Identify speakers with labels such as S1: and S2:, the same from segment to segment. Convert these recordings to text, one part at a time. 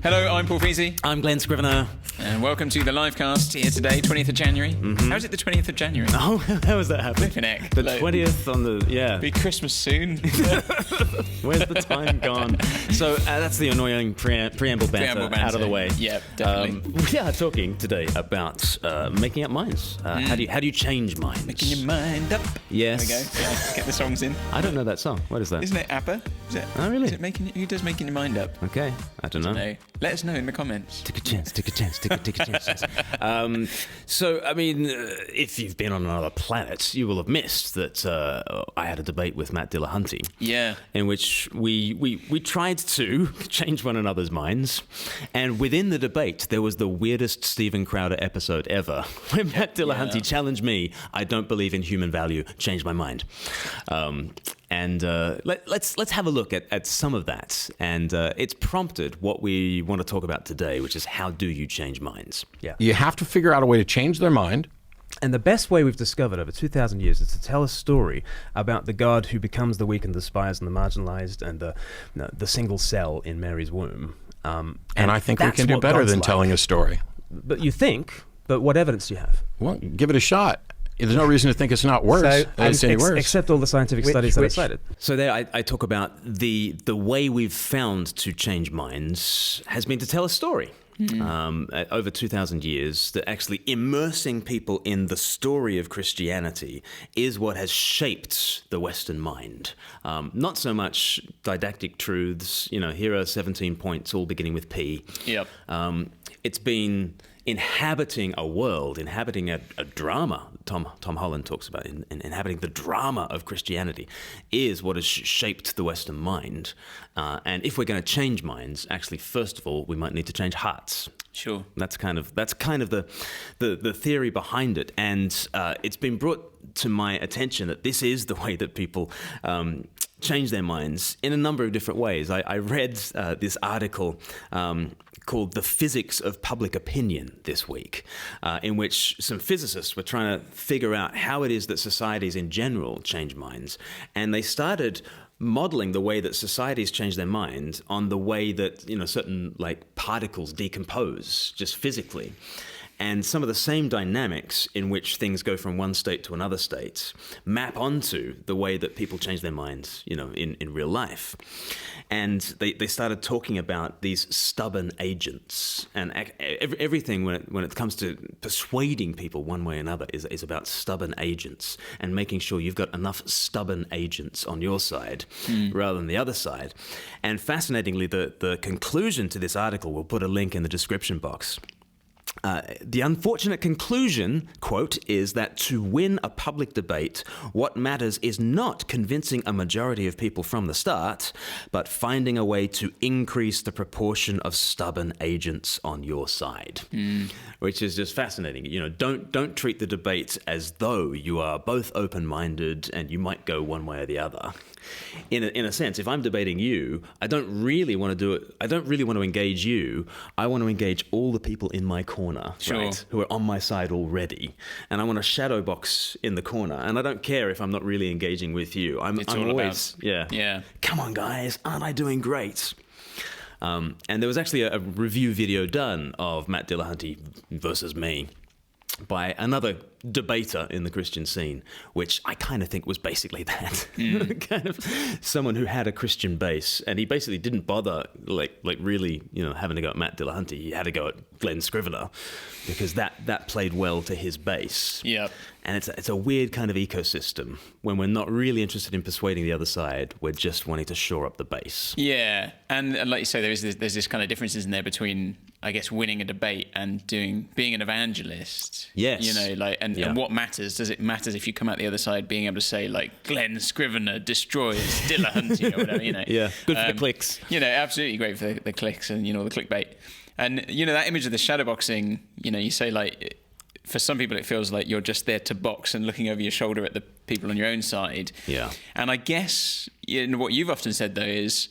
S1: Hello, I'm Paul Feasy.
S2: I'm Glen Scrivener.
S1: And welcome to the LIVEcast here today, 20th of January.
S2: Mm-hmm.
S1: How is it the 20th of January?
S2: Oh, how is that happening?
S1: Flippin' heck.
S2: The 20th on the, yeah.
S1: Be Christmas soon.
S2: Where's the time gone? So that's the annoying preamble banter out of the way.
S1: Yeah, definitely.
S2: We are talking today about making up minds. How do you change minds?
S1: Making your mind up.
S2: Yes.
S1: There we go. Yeah, let's get the songs in.
S2: I don't know that song. What is that?
S1: Isn't it ABBA? Is it?
S2: Oh, really?
S1: Is it who does Making Your Mind Up?
S2: Okay, I don't know.
S1: No. Let us know in the comments.
S2: Take a chance, take a chance, take a chance. So, I mean, if you've been on another planet, you will have missed that I had a debate with Matt Dillahunty.
S1: Yeah.
S2: In which we tried to change one another's minds. And within the debate, there was the weirdest Steven Crowder episode ever. When Matt Dillahunty challenged me, I don't believe in human value, changed my mind. Let's have a look at some of that. And it's prompted what we want to talk about today, which is how do you change minds?
S3: Yeah. You have to figure out a way to change their mind.
S4: And the best way we've discovered over 2,000 years is to tell a story about the God who becomes the weak and despised and the marginalized and the single cell in Mary's womb.
S3: And I think we can do better
S4: God's
S3: than
S4: like.
S3: telling a story.
S4: But you think, but what evidence do you have?
S3: Well, give it a shot. There's no reason to think it's not worse. It's any worse.
S4: Except all the scientific studies that are cited.
S2: So there I talk about the way we've found to change minds has been to tell a story. Over 2,000 years, that actually immersing people in the story of Christianity is what has shaped the Western mind. Not so much didactic truths, here are 17 points, all beginning with P.
S1: Yep.
S2: It's been inhabiting a world, inhabiting a drama. Tom Holland talks about inhabiting the drama of Christianity is what has shaped the Western mind. And if we're going to change minds, actually, first of all, we might need to change hearts.
S1: Sure.
S2: That's kind of the theory behind it, and it's been brought to my attention that this is the way that people change their minds in a number of different ways. I read this article called "The Physics of Public Opinion" this week, in which some physicists were trying to figure out how it is that societies in general change minds, and they started modeling the way that societies change their mind on the way that certain particles decompose just physically. And some of the same dynamics in which things go from one state to another state map onto the way that people change their minds, in real life. And they started talking about these stubborn agents. And everything when it comes to persuading people one way or another is about stubborn agents and making sure you've got enough stubborn agents on your side rather than the other side. And fascinatingly, the conclusion to this article, we'll put a link in the description box. The unfortunate conclusion, quote, is that to win a public debate, what matters is not convincing a majority of people from the start, but finding a way to increase the proportion of stubborn agents on your side, which is just fascinating. Don't treat the debate as though you are both open-minded and you might go one way or the other. In a sense, if I'm debating you, I don't really want to do it. I don't really want to engage you. I want to engage all the people in my corner,
S1: sure,
S2: right, who are on my side already. And I want to shadow box in the corner. And I don't care if I'm not really engaging with you. I'm always, come on, guys, aren't I doing great? And there was actually a review video done of Matt Dillahunty versus me by another debater in the Christian scene, which I kind of think was basically that. Kind of someone who had a Christian base, and he basically didn't bother really having to go at Matt Dillahunty. He had to go at Glen Scrivener because that played well to his base.
S1: Yep.
S2: And it's a weird kind of ecosystem when we're not really interested in persuading the other side. We're just wanting to shore up the base.
S1: Yeah, and like you say, there's this kind of differences in there between, I guess, winning a debate and being an evangelist.
S2: Yes.
S1: And what matters? Does it matter if you come out the other side being able to say Glen Scrivener destroys Dillahunty or whatever?
S2: Yeah, good for the clicks.
S1: Absolutely great for the clicks and the clickbait. And that image of the shadowboxing. You say for some people it feels like you're just there to box and looking over your shoulder at the people on your own side. Yeah. And I guess what you've often said though is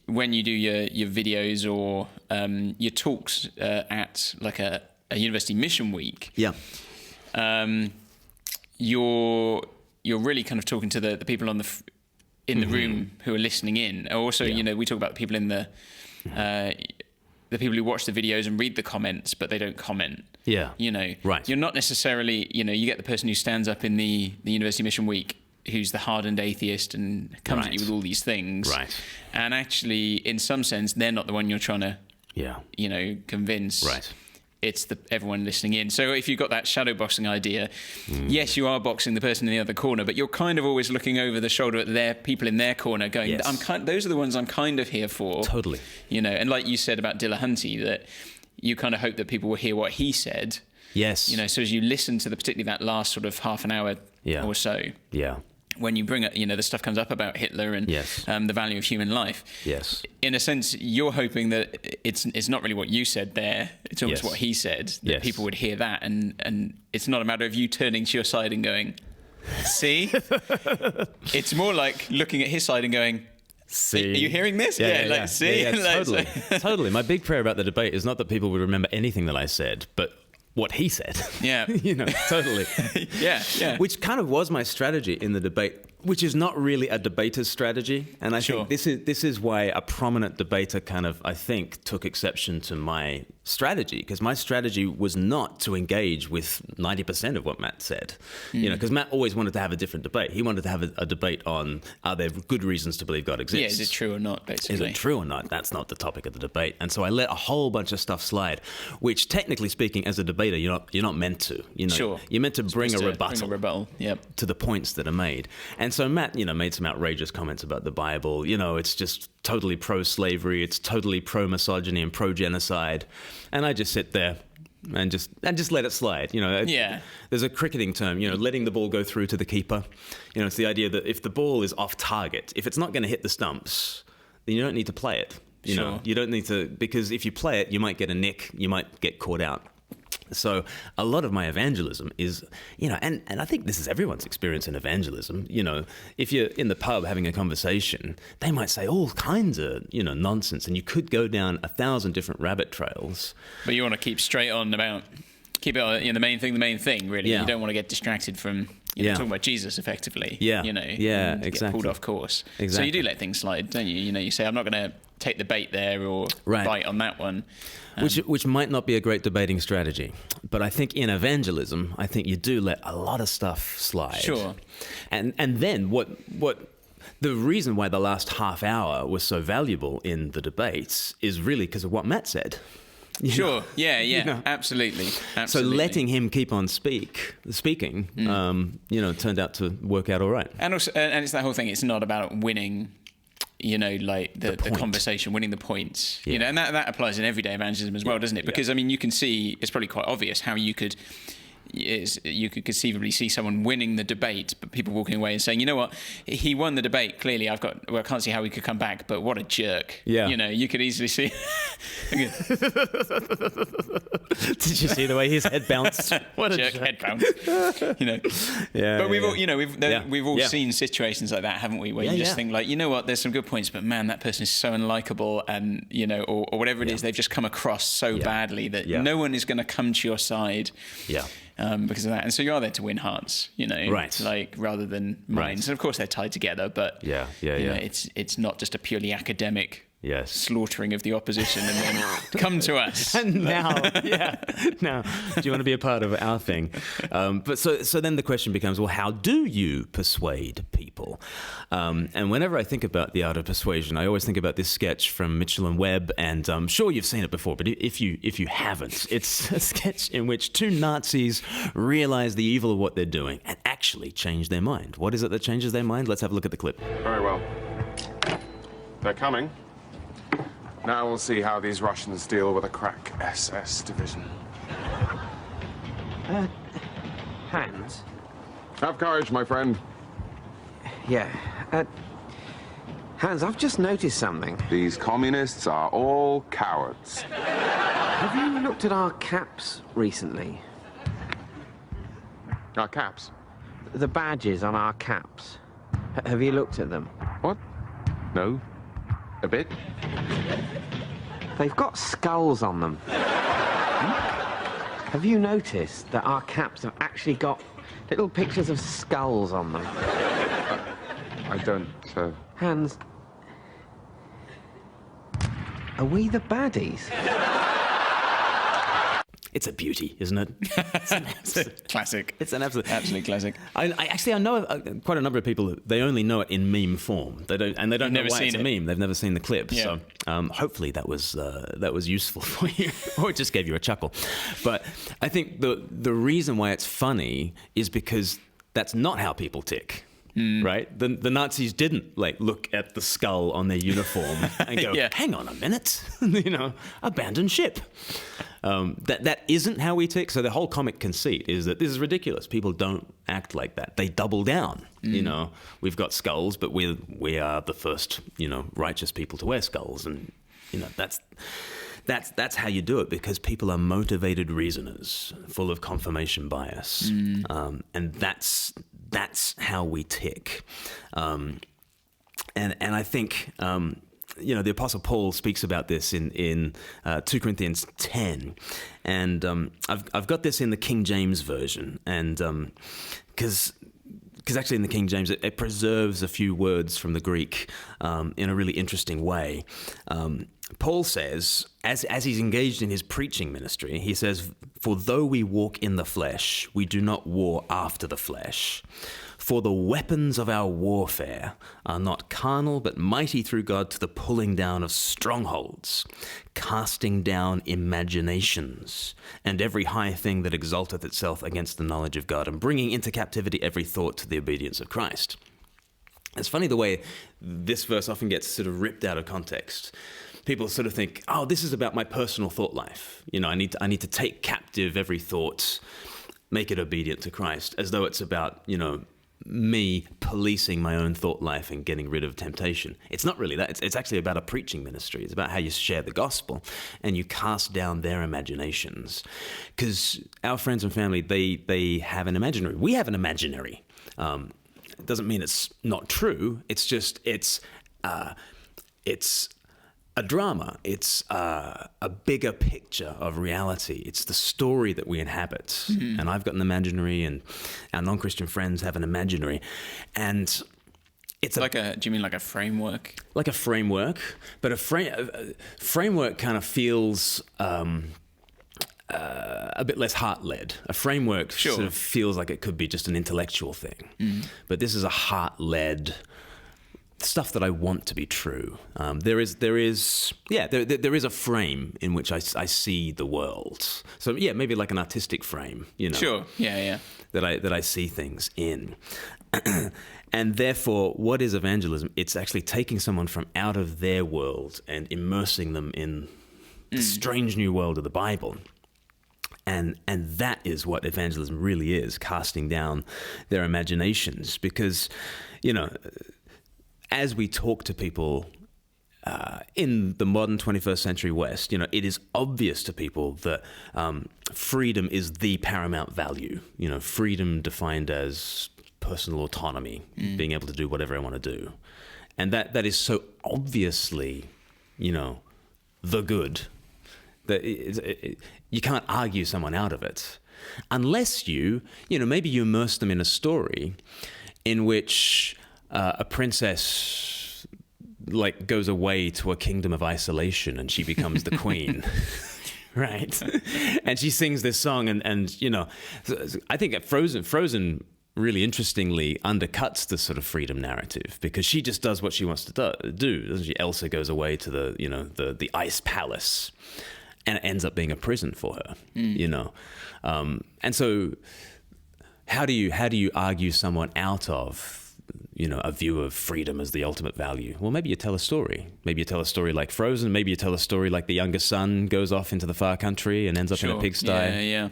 S1: when you do your videos or your talks at a university mission week. Yeah. You're really kind of talking to the people on the room who are listening in. Also, we talk about the people in the the people who watch the videos and read the comments, but they don't comment.
S2: Yeah.
S1: You know,
S2: Right.
S1: You're not necessarily, you know, you get the person who stands up in the University Mission Week who's the hardened atheist and comes at you with all these things.
S2: Right.
S1: And actually, in some sense, they're not the one you're trying to, you know, convince.
S2: Right.
S1: It's everyone listening in. So if you've got that shadow boxing idea, yes, you are boxing the person in the other corner, but you're kind of always looking over the shoulder at their people in their corner going,
S2: Yes.
S1: those are the ones I'm kind of here for.
S2: Totally.
S1: You know, and like you said about Dillahunty, that you kind of hope that people will hear what he said.
S2: Yes.
S1: You know, so as you listen to particularly that last sort of half an hour or so,
S2: Yeah.
S1: when you bring it, you know, the stuff comes up about Hitler and the value of human life.
S2: Yes.
S1: In a sense, you're hoping that it's not really what you said there. It's almost what he said, that people would hear that. And it's not a matter of you turning to your side and going, see? It's more like looking at his side and going,
S2: See.
S1: are you hearing this?
S2: Yeah,
S1: see?
S2: Yeah, totally. Totally. My big prayer about the debate is not that people would remember anything that I said, but what he said.
S1: Yeah.
S2: You know, totally.
S1: Yeah.
S2: Which kind of was my strategy in the debate, which is not really a debater's strategy. And I think this is why a prominent debater kind of, I think, took exception to my strategy, because my strategy was not to engage with 90% of what Matt said. You know, because Matt always wanted to have a different debate. He wanted to have a debate on, are there good reasons to believe God exists?
S1: Yeah, is it true or not, basically?
S2: Is it true or not? That's not the topic of the debate. And so I let a whole bunch of stuff slide, which technically speaking, as a debater, you're not meant to. You know, you're meant to bring a rebuttal to the points that are made. And so Matt, you know, made some outrageous comments about the Bible. You know, it's just totally pro-slavery, it's totally pro-misogyny and pro-genocide. And I just sit there and just let it slide. You know, there's a cricketing term, you know, letting the ball go through to the keeper. You know, it's the idea that if the ball is off target, if it's not going to hit the stumps, then you don't need to play it. You know, you don't need to, because if you play it, you might get a nick, you might get caught out. So a lot of my evangelism is, you know, and I think this is everyone's experience in evangelism. You know, if you're in the pub having a conversation, they might say all kinds of, you know, nonsense, and you could go down 1,000 different rabbit trails.
S1: But you want to keep straight on keep it, you know, the main thing, really.
S2: Yeah.
S1: You don't want to get distracted from talking about Jesus, effectively.
S2: Yeah.
S1: You know,
S2: exactly.
S1: Get pulled off course.
S2: Exactly.
S1: So you do let things slide, don't you? You know, you say, I'm not going to take the bait there or bite on that one.
S2: Which might not be a great debating strategy. But I think in evangelism, I think you do let a lot of stuff slide.
S1: Sure.
S2: And then what the reason why the last half hour was so valuable in the debates is really because of what Matt said.
S1: Sure. Yeah. You know? Absolutely.
S2: So letting him keep on speaking, you know, turned out to work out all right.
S1: And also, and it's that whole thing. It's not about winning, you know, like the conversation, winning the points. You know, and that applies in everyday evangelism as well, doesn't it? Because I mean, you can see it's probably quite obvious how you could conceivably see someone winning the debate, but people walking away and saying, you know what, he won the debate. Clearly, I can't see how he could come back, but what a jerk.
S2: Yeah.
S1: You know, you could easily see.
S2: Did you see the way his head bounced?
S1: What a jerk head bounce. You know.
S2: Yeah.
S1: But we've all, you know, we've all seen situations like that, haven't we? Where you just think like, you know what, there's some good points, but man, that person is so unlikable, and you know, or whatever it is, they've just come across so badly that no one is going to come to your side.
S2: Yeah.
S1: Because of that, and so you are there to win hearts, you know, like rather than minds. And of course, they're tied together, but you know, it's not just a purely academic slaughtering of the opposition, and then come to us.
S2: And now, now, do you want to be a part of our thing? But so then the question becomes, well, how do you persuade people? And whenever I think about the art of persuasion, I always think about this sketch from Mitchell and Webb, and I'm sure you've seen it before, but if you haven't, it's a sketch in which two Nazis realize the evil of what they're doing and actually change their mind. What is it that changes their mind? Let's have a look at the clip.
S5: Very well. They're coming. Now we'll see how these Russians deal with a crack SS division.
S6: Hans?
S5: Have courage, my friend.
S6: Yeah. Hans, I've just noticed something.
S5: These communists are all cowards.
S6: Have you looked at our caps recently?
S5: Our caps?
S6: The badges on our caps. Have you looked at them?
S5: What? No. A bit?
S6: They've got skulls on them. Have you noticed that our caps have actually got little pictures of skulls on them?
S5: I don't,
S6: Hans. Are we the baddies?
S2: It's a beauty, isn't it?
S1: It's a classic.
S2: It's an absolute
S1: classic.
S2: I know quite a number of people. They only know it in meme form. They don't know why it's a meme. They've never seen the clip.
S1: Yeah.
S2: So hopefully that was useful for you, or it just gave you a chuckle. But I think the reason why it's funny is because that's not how people tick. Right? The Nazis didn't look at the skull on their uniform and go, hang on a minute, abandon ship. That isn't how we tick. So the whole comic conceit is that this is ridiculous. People don't act like that. They double down. We've got skulls, but we are the first, righteous people to wear skulls. And, that's how you do it, because people are motivated reasoners, full of confirmation bias. And that's how we tick. And I think, the Apostle Paul speaks about this in 2 Corinthians 10. And I've got this in the King James Version. And because actually in the King James, it preserves a few words from the Greek in a really interesting way. Paul says, as he's engaged in his preaching ministry, he says, "For though we walk in the flesh, we do not war after the flesh. For the weapons of our warfare are not carnal, but mighty through God to the pulling down of strongholds, casting down imaginations, and every high thing that exalteth itself against the knowledge of God, and bringing into captivity every thought to the obedience of Christ." It's funny the way this verse often gets sort of ripped out of context. People sort of think, oh, this is about my personal thought life. I need to take captive every thought, make it obedient to Christ, as though it's about, me policing my own thought life and getting rid of temptation. It's not really that. It's actually about a preaching ministry. It's about how you share the gospel and you cast down their imaginations. Because our friends and family, they have an imaginary. We have an imaginary. It doesn't mean it's not true. It's just, it's a drama. It's a bigger picture of reality. It's the story that we inhabit. And I've got an imaginary, and our non-Christian friends have an imaginary. And it's
S1: do you mean like a framework?
S2: Like a framework, but a framework kind of feels a bit less heart-led. A framework sort of feels like it could be just an intellectual thing. But this is a heart-led stuff that I want to be true. There is a frame in which I see the world. So maybe like an artistic frame,
S1: Sure. Yeah.
S2: That I see things in. And therefore, what is evangelism? It's actually taking someone from out of their world and immersing them in the strange new world of the Bible. And that is what evangelism really is, casting down their imaginations. Because, as we talk to people in the modern 21st century West, it is obvious to people that freedom is the paramount value. Freedom defined as personal autonomy, being able to do whatever I want to do. And that is so obviously, the good, that you can't argue someone out of it. Unless maybe you immerse them in a story in which a princess goes away to a kingdom of isolation and she becomes the queen, right? And she sings this song, and I think Frozen really interestingly undercuts the sort of freedom narrative, because she just does what she wants to do, doesn't she? Elsa goes away to the ice palace, and it ends up being a prison for her, and so how do you argue someone out of a view of freedom as the ultimate value? Well, maybe you tell a story. Maybe you tell a story like Frozen. Maybe you tell a story like the younger son goes off into the far country and ends up in a pigsty.
S1: Yeah.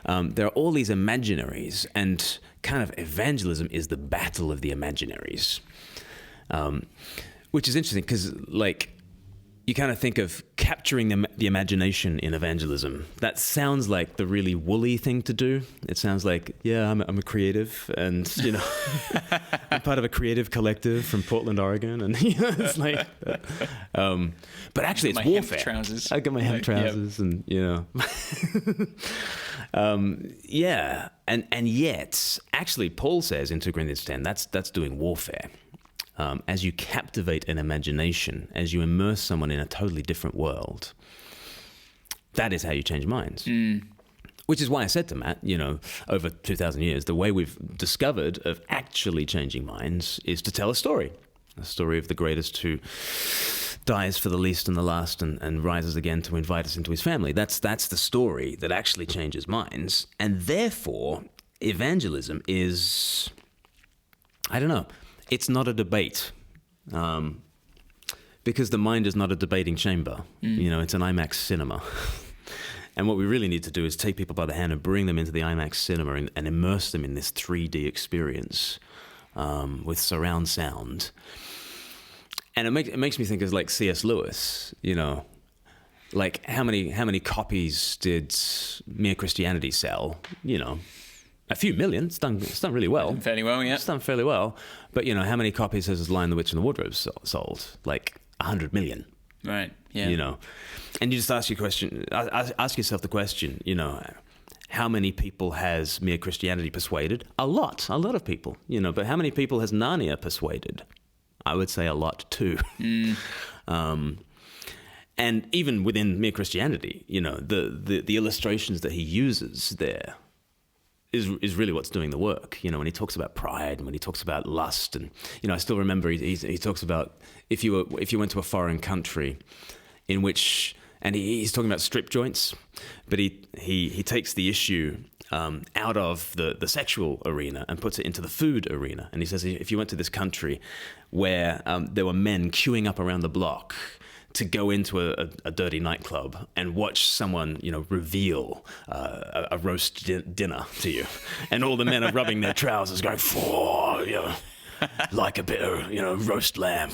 S2: There are all these imaginaries, and kind of evangelism is the battle of the imaginaries, which is interesting because, you kind of think of capturing the imagination in evangelism. That sounds like the really woolly thing to do. It sounds like, I'm a creative, and I'm part of a creative collective from Portland, Oregon, and it's like, but actually it's warfare. I got my hemp trousers, and and yet, actually, Paul says in 2 Corinthians 10, that's doing warfare. as you captivate an imagination, as you immerse someone in a totally different world, that is how you change minds. Which is why I said to Matt, over 2,000 years, the way we've discovered of actually changing minds is to tell a story of the greatest who dies for the least and the last and rises again to invite us into his family. That's the story that actually changes minds. And therefore, evangelism is, I don't know, it's not a debate. Because the mind is not a debating chamber. It's an IMAX cinema. And what we really need to do is take people by the hand and bring them into the IMAX cinema and immerse them in this 3D experience with surround sound. And it makes me think of like C.S. Lewis, like how many copies did Mere Christianity sell? A few million. It's done really well.
S1: Fairly well, yeah.
S2: It's done fairly well. But how many copies has Lion, the Witch, and the Wardrobe sold? Like 100 million.
S1: Right. Yeah.
S2: And you just ask yourself the question, how many people has Mere Christianity persuaded? A lot of people, but how many people has Narnia persuaded? I would say a lot too. And even within Mere Christianity, the illustrations that he uses there is really what's doing the work. When he talks about pride and when he talks about lust, and I still remember he talks about if you went to a foreign country in which, and he's talking about strip joints, but he takes the issue out of the sexual arena and puts it into the food arena. And he says if you went to this country where there were men queuing up around the block to go into a dirty nightclub and watch someone, reveal a roast dinner to you, and all the men are rubbing their trousers, going, like a bit of, roast lamb,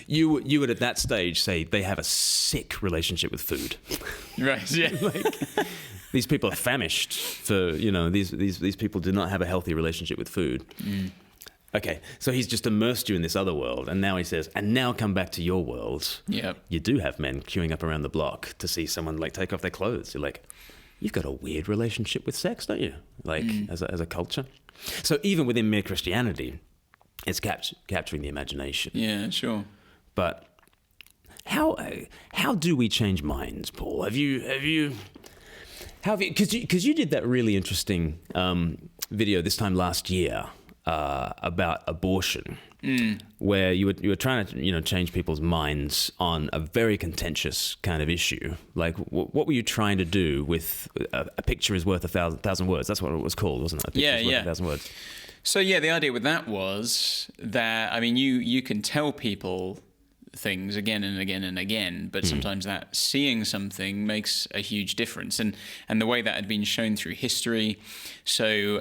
S2: you would at that stage say they have a sick relationship with food.
S1: Right. Yeah.
S2: These people are famished for, these people do not have a healthy relationship with food. Okay, so he's just immersed you in this other world, and now he says, and now come back to your world.
S1: Yeah.
S2: You do have men queuing up around the block to see someone take off their clothes. You're like, you've got a weird relationship with sex, don't you? As a culture. So even within Mere Christianity, it's capturing the imagination.
S1: Yeah, sure.
S2: But how do we change minds, Paul? Have you? Because you did that really interesting video this time last year. About abortion, where you were trying to change people's minds on a very contentious kind of issue. Like, what were you trying to do with a picture is worth 1,000 words? That's what it was called, wasn't it? A picture is worth 1,000 words.
S1: So the idea with that was that you can tell people things again and again and again, but sometimes that seeing something makes a huge difference, and the way that had been shown through history. So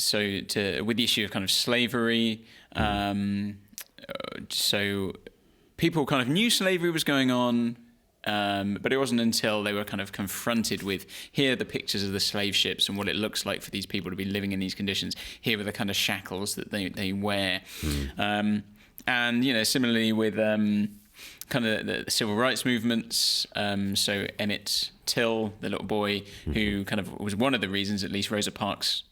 S1: with the issue of kind of slavery, so people kind of knew slavery was going on, but it wasn't until they were kind of confronted with, here are the pictures of the slave ships and what it looks like for these people to be living in these conditions. Here are the kind of shackles that they wear. And, similarly with kind of the civil rights movements, so Emmett Till, the little boy who kind of was one of the reasons, at least, Rosa Parks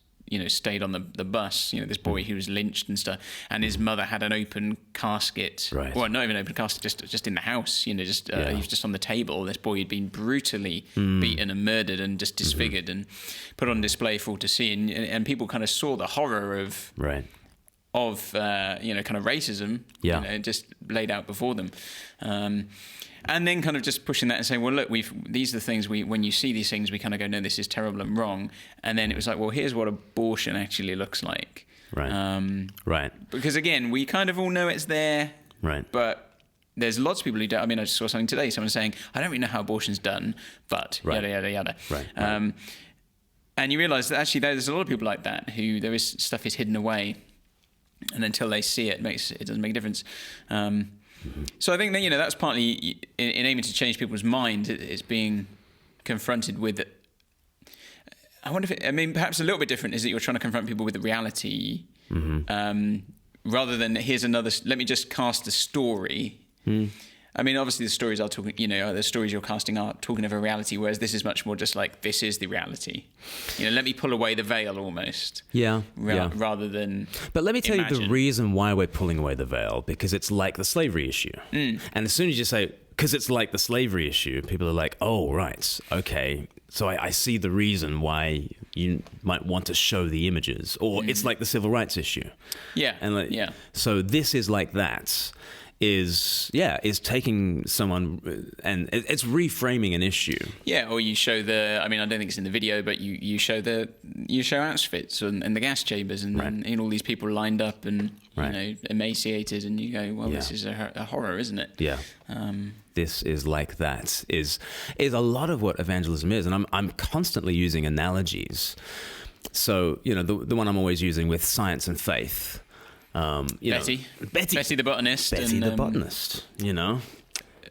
S1: stayed on the bus, this boy who was lynched and stuff, and his mother had an open casket,
S2: right.
S1: Well, not even an open casket, just in the house, he was just on the table. This boy had been brutally beaten and murdered and just disfigured and put on display for all to see, and people kind of saw the horror of kind of racism, just laid out before them. And then kind of just pushing that and saying, well, look, these are the things when you see these things, we kind of go, no, this is terrible and wrong. And then it was like, well, here's what abortion actually looks like.
S2: Right. Right.
S1: Because again, we kind of all know it's there.
S2: Right.
S1: But there's lots of people who don't. I mean, I just saw something today, someone saying, I don't really know how abortion's done, but yada, yada, yada.
S2: Right.
S1: And you realise that actually there's a lot of people like that who stuff is hidden away. And until they see it, it doesn't make a difference. So I think that, that's partly in aiming to change people's mind, it's being confronted with it. I wonder if perhaps a little bit different is that you're trying to confront people with the reality, rather than here's another, let me just cast a story. I mean, obviously the stories are talking, the stories you're casting are talking of a reality, whereas this is much more just like, this is the reality. Let me pull away the veil almost.
S2: Yeah.
S1: Rather than
S2: But let me tell
S1: imagine.
S2: you the reason why we're pulling away the veil, because it's like the slavery issue. And as soon as you say, because it's like the slavery issue, people are like, oh, right, okay. So I see the reason why you might want to show the images. Or it's like the civil rights issue.
S1: Yeah.
S2: And so this is like that. Is taking someone and it's reframing an issue. Yeah,
S1: or you show I don't think it's in the video, but you show Auschwitz and the gas chambers and all these people lined up and emaciated, and you go, well, this is a horror, isn't it?
S2: Yeah. This is like that is a lot of what evangelism is, and I'm constantly using analogies. So the one I'm always using with science and faith.
S1: Betty the botanist.
S2: Betty the botanist,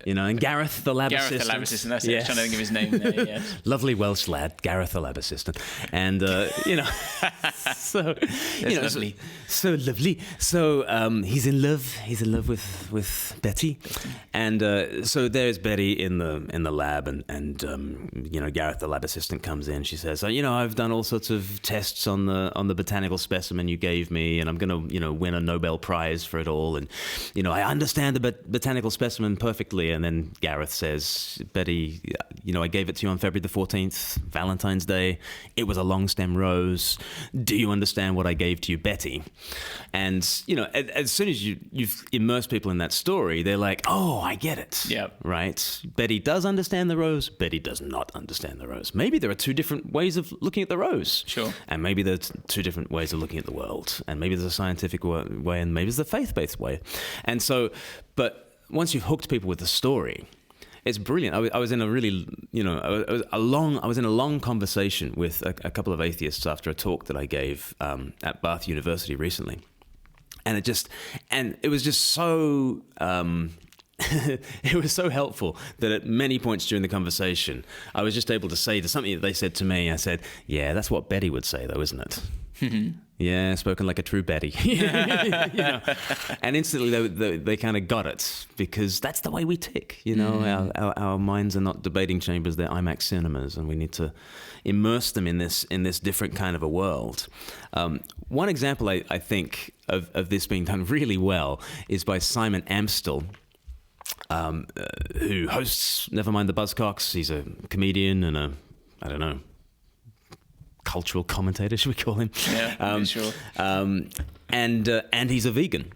S2: and Gareth the lab assistant.
S1: Gareth the lab assistant, that's it. I was trying to think of his name there, yeah.
S2: Lovely Welsh lad, Gareth the lab assistant. And, so lovely. So lovely. So he's in love with Betty. And so there's Betty in the lab, and Gareth the lab assistant comes in. She says, I've done all sorts of tests on the botanical specimen you gave me, and I'm going to, win a Nobel Prize for it all. And, I understand the botanical specimen perfectly. And then Gareth says, Betty, I gave it to you on February the 14th, Valentine's Day. It was a long stem rose. Do you understand what I gave to you, Betty? And, as soon as you've immersed people in that story, they're like, oh, I get it.
S1: Yeah.
S2: Right? Betty does understand the rose. Betty does not understand the rose. Maybe there are two different ways of looking at the rose.
S1: Sure.
S2: And maybe there's two different ways of looking at the world. And maybe there's a scientific way, and maybe there's a faith-based way. And so, but once you've hooked people with the story, it's brilliant. I was in a really, I was in a long conversation with a couple of atheists after a talk that I gave at Bath University recently, and it was just so. It was so helpful that at many points during the conversation, I was just able to say to something that they said to me. I said, "Yeah, that's what Betty would say, though, isn't it?" Yeah, spoken like a true Betty. And instantly they kind of got it, because that's the way we tick. Our minds are not debating chambers; they're IMAX cinemas, and we need to immerse them in this different kind of a world. One example I think of this being done really well is by Simon Amstel, who hosts Nevermind the Buzzcocks. He's a comedian and cultural commentator, should we call him?
S1: Yeah, sure.
S2: And he's a vegan.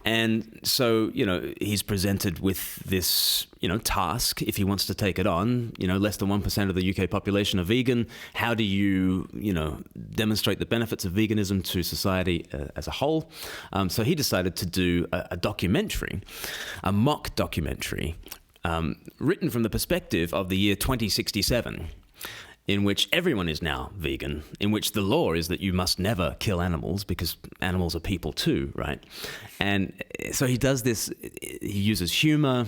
S2: And so, he's presented with this, task, if he wants to take it on. Less than 1% of the UK population are vegan. How do you, demonstrate the benefits of veganism to society as a whole? So he decided to do a documentary, a mock documentary, written from the perspective of the year 2067. In which everyone is now vegan, in which the law is that you must never kill animals, because animals are people too, right? And so he does this, he uses humor,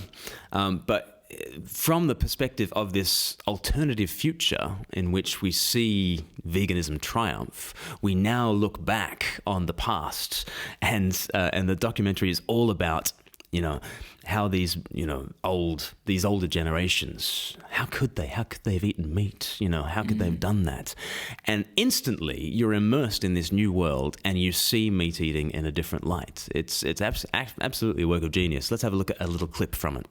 S2: but from the perspective of this alternative future in which we see veganism triumph, we now look back on the past, and the documentary is all about, how these, these older generations, how could they have eaten meat? How could they have done that? And instantly you're immersed in this new world, and you see meat eating in a different light. It's absolutely a work of genius. Let's have a look at a little clip from it.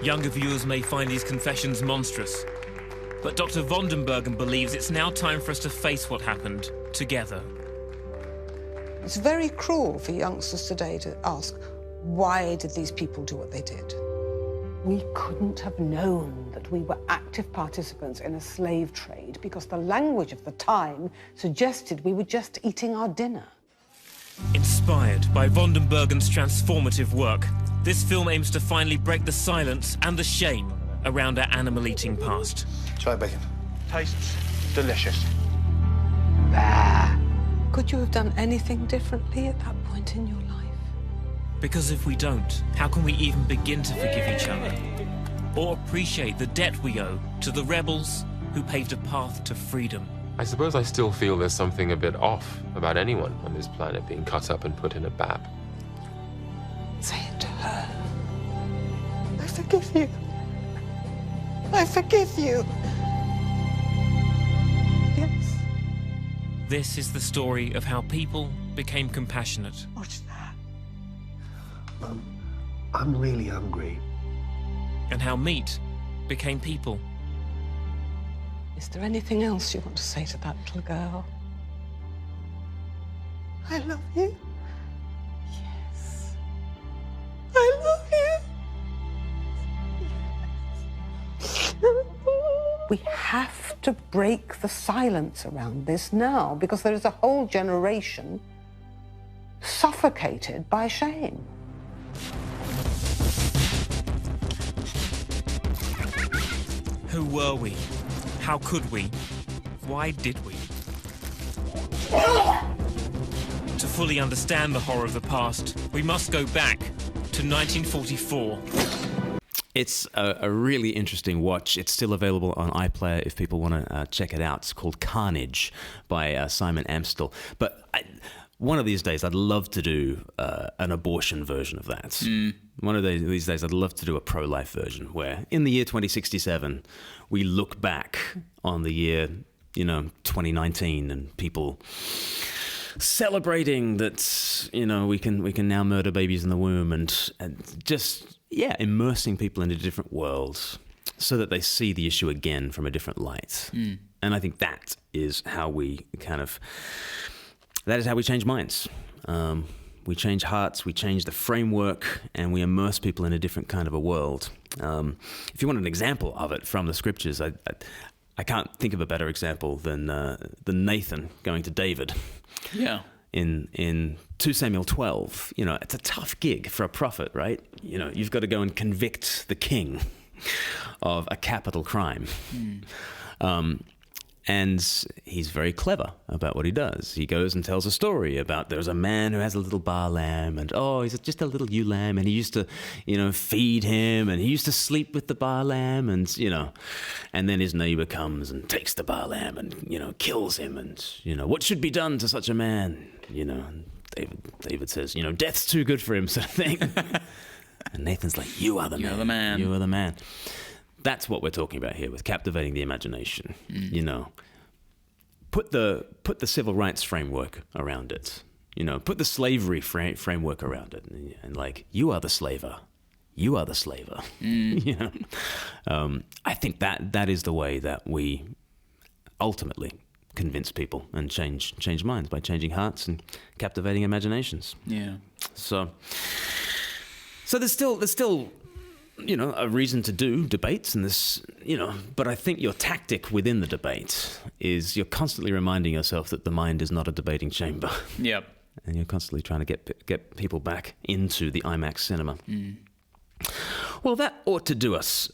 S7: Younger viewers may find these confessions monstrous, but Dr. Vondenbergen believes it's now time for us to face what happened together.
S8: It's very cruel for youngsters today to ask, why did these people do what they did? We couldn't have known that we were active participants in a slave trade because the language of the time suggested we were just eating our dinner.
S7: Inspired by Vondenbergen's transformative work, this film aims to finally break the silence and the shame around our animal-eating past.
S9: Try bacon. Tastes delicious.
S8: Could you have done anything differently at that point in your life?
S7: Because if we don't, how can we even begin to forgive each other? Or appreciate the debt we owe to the rebels who paved a path to freedom?
S10: I suppose I still feel there's something a bit off about anyone on this planet being cut up and put in a bab.
S8: Say it to her. I forgive you. I forgive you. Yes.
S7: This is the story of how people became compassionate.
S8: What's that?
S11: I'm really hungry.
S7: And how meat became people.
S8: Is there anything else you want to say to that little girl? I love you. Yes. I love you. We have to break the silence around this now, because there is a whole generation suffocated by shame.
S7: Who were we? How could we? Why did we? To fully understand the horror of the past, we must go back to 1944.
S2: It's a really interesting watch. It's still available on iPlayer if people want to check it out. It's called Carnage by Simon Amstel. But one of these days, I'd love to do an abortion version of that. One of these days, I'd love to do a pro-life version where, in the year 2067, we look back on the year, 2019, and people celebrating that, we can now murder babies in the womb, and just immersing people in a different world so that they see the issue again from a different light. And I think that is how we change minds. We change hearts, we change the framework, and we immerse people in a different kind of a world. If you want an example of it from the scriptures, I can't think of a better example than Nathan going to David.
S1: Yeah.
S2: In 2 Samuel 12, it's a tough gig for a prophet, right? You've got to go and convict the king of a capital crime. And he's very clever about what he does. He goes and tells a story about there's a man who has a little bar lamb, and he's just a little ewe lamb, and he used to, feed him, and he used to sleep with the bar lamb, and then his neighbor comes and takes the bar lamb and, kills him, and, what should be done to such a man? And David says, death's too good for him, sort of thing. And Nathan's like, you are the man.
S1: You're the man.
S2: You are the man. That's what we're talking about here with captivating the imagination. Put the civil rights framework around it. Put the slavery framework around it, and like, you are the slaver. You are the slaver. I think that is the way that we ultimately convince people and change minds, by changing hearts and captivating imaginations.
S1: Yeah.
S2: So there's still a reason to do debates and this, but I think your tactic within the debate is you're constantly reminding yourself that the mind is not a debating chamber.
S1: Yep.
S2: And you're constantly trying to get people back into the IMAX cinema. Well, that ought to do us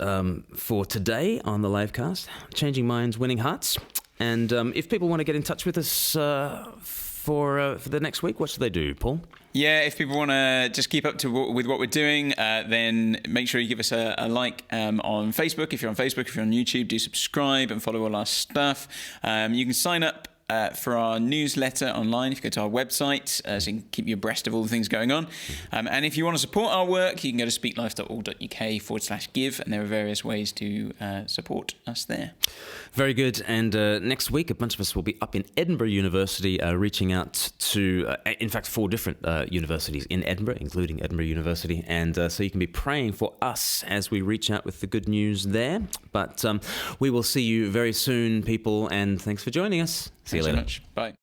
S2: for today on the LIVEcast, Changing Minds, Winning Hearts. And if people want to get in touch with us for the next week, what should they do, Paul?
S1: Yeah, if people want to just keep up with what we're doing, then make sure you give us a like on Facebook. If you're on Facebook, if you're on YouTube, do subscribe and follow all our stuff. You can sign up for our newsletter online if you go to our website, so you can keep you abreast of all the things going on. And if you want to support our work, you can go to speaklife.org.uk/give, and there are various ways to support us there.
S2: Very good. And next week, a bunch of us will be up in Edinburgh University, reaching out to, in fact, 4 different universities in Edinburgh, including Edinburgh University. And so you can be praying for us as we reach out with the good news there. But we will see you very soon, people, and thanks for joining us. See you later.
S1: Thanks so much. Bye.